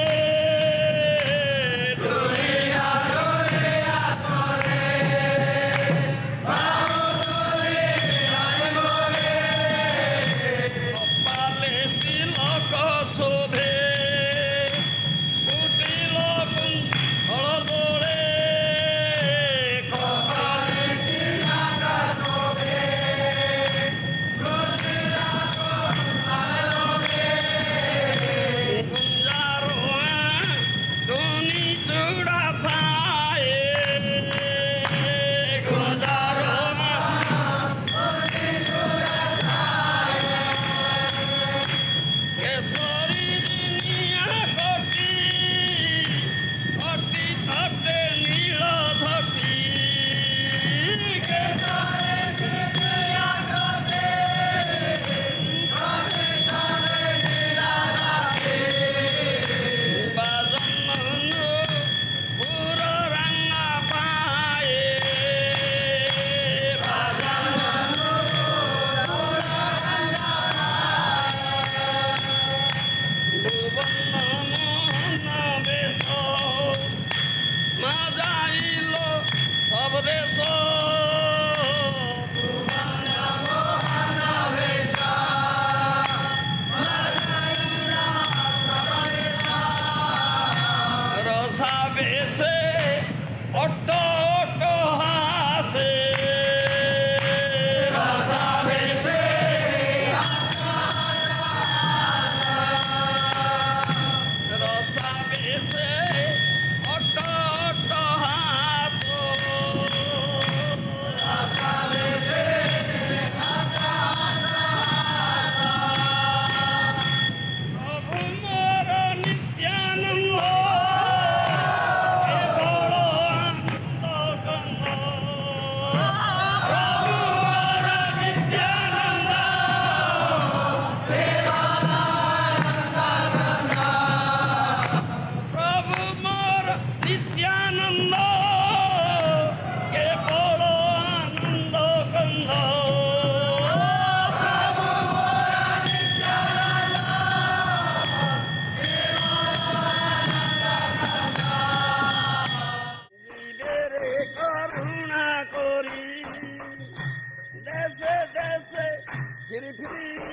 Kitty, kitty.